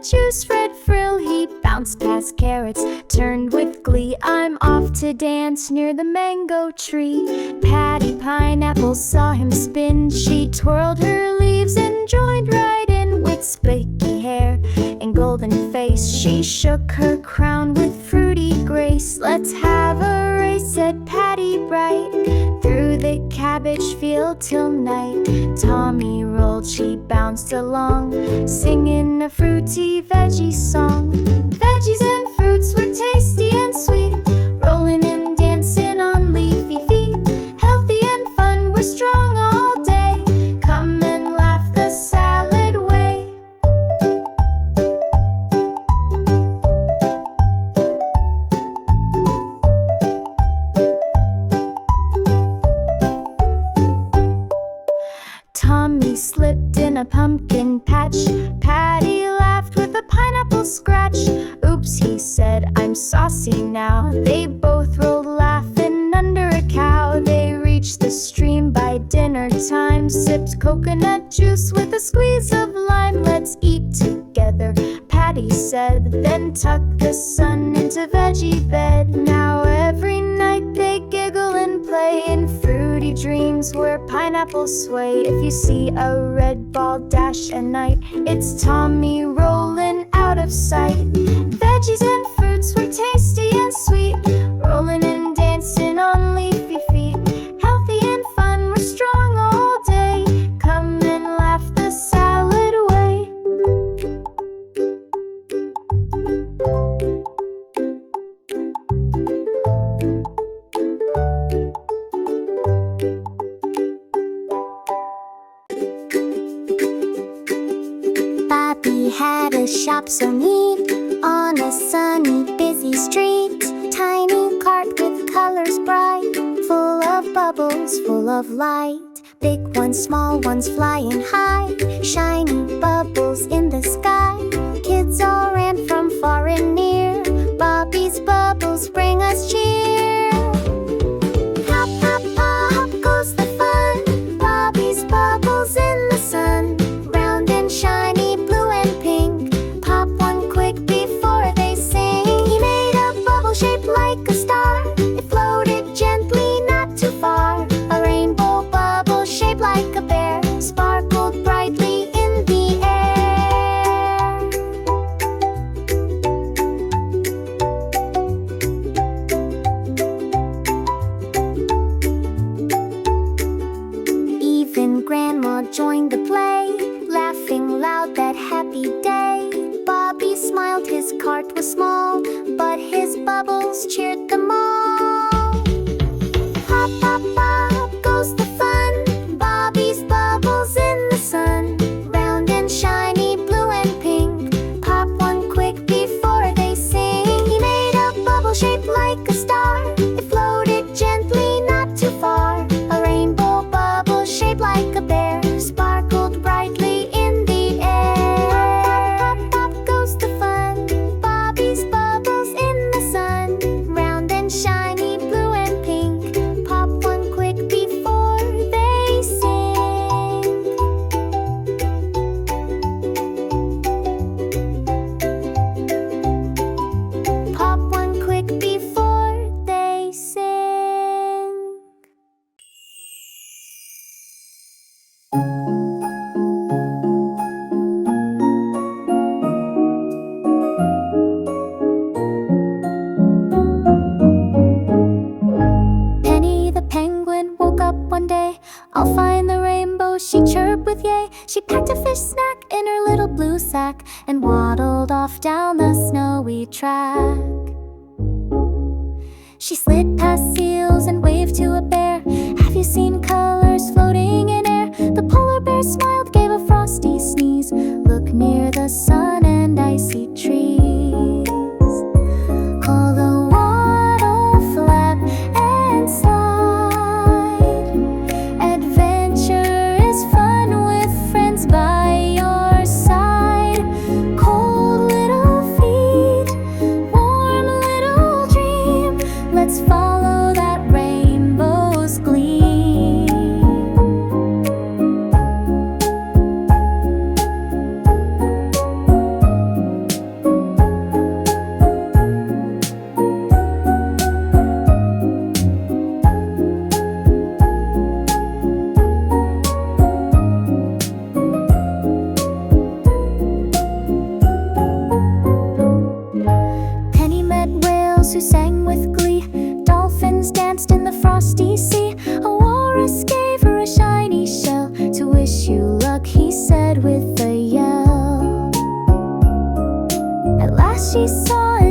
juice, red frill. He bounced past carrots, turned with glee. I'm off to dance near the mango tree. Patty Pineapple saw him spin. She twirled her leaves and joined right in. With spiky hair and golden face, she shook her crown with fruity grace. Let's have a race, said Patty bright, through the cabbage field till night. Tommy rolled, she bounced along, singing a fruity veggie song. Veggies and fruits were tasty and sweet, rolling and dancing on leafy feet. Healthy and fun, we're strong all day. Come and laugh the salad way. Tommy slipped in a pumpkin patch. Patty laughed with a pineapple scratch. Oops, he said, I'm saucy now. They both rolled laughing under a cow. They reached the stream by dinner time, sipped coconut juice with a squeeze of lime. Let's eat together, Patty said, then tucked the sun into veggie bed. Now every night they giggle and play in fruity dreams where pineapples sway. If you see a red ball dash at night, it's Tommy rolling out of sight. Veggies and fruits were tasty and sweet, rolling and dancing on leafy feet. Healthy and fun, we're strong all day. Come and laugh the salad way. Bobby had a shop so neat on a sunny, busy street. Tiny cart with colors bright, full of bubbles, full of light. Big ones, small ones flying high, shiny bubbles in the sky. Kids all ran from far and near. Bobby's bubbles bring us cheer. Hop, hop, hop goes the fun. Bobby's bubbles in the sun, round and shiny, blue and pink. Pop one quick before they sing. He made a bubble shaped like a star. It floated gently, not too far. A rainbow bubble shaped like a bear sparkled brightly in the air. Even Grandma joined the play, laughing loud that happy day. Bobby smiled, his cart was small, but his bubbles cheered them all. Pop, pop, pop goes the fun. Bobby's bubbles in the sun, round and shiny, blue and pink. Pop one quick before they sing. He made a bubble shaped like a star. It floated gently, not too far. A rainbow bubble shaped like a bear sparkled brightly in the air. Pop, pop, pop goes the fun. Bobby's bubbles in the sun, round and shiny, blue and pink. Pop one quick before they sing. Pop one quick before they sing. Penny the penguin woke up one day. I'll find the rainbow, she chirped with yay. She packed a fish snack in her little blue sack and waddled off down the snowy track. She slid past seals and waved to a bear. Have you seen colors floating in air? The polar bear smiled, gave a frosty sneeze. Look near the sun and icy trees. Call the waddle, flap, and slide. Adventure is fun with friends by your side. Cold little feet, warm little dream. Let's follow that rainbow's gleam. she saw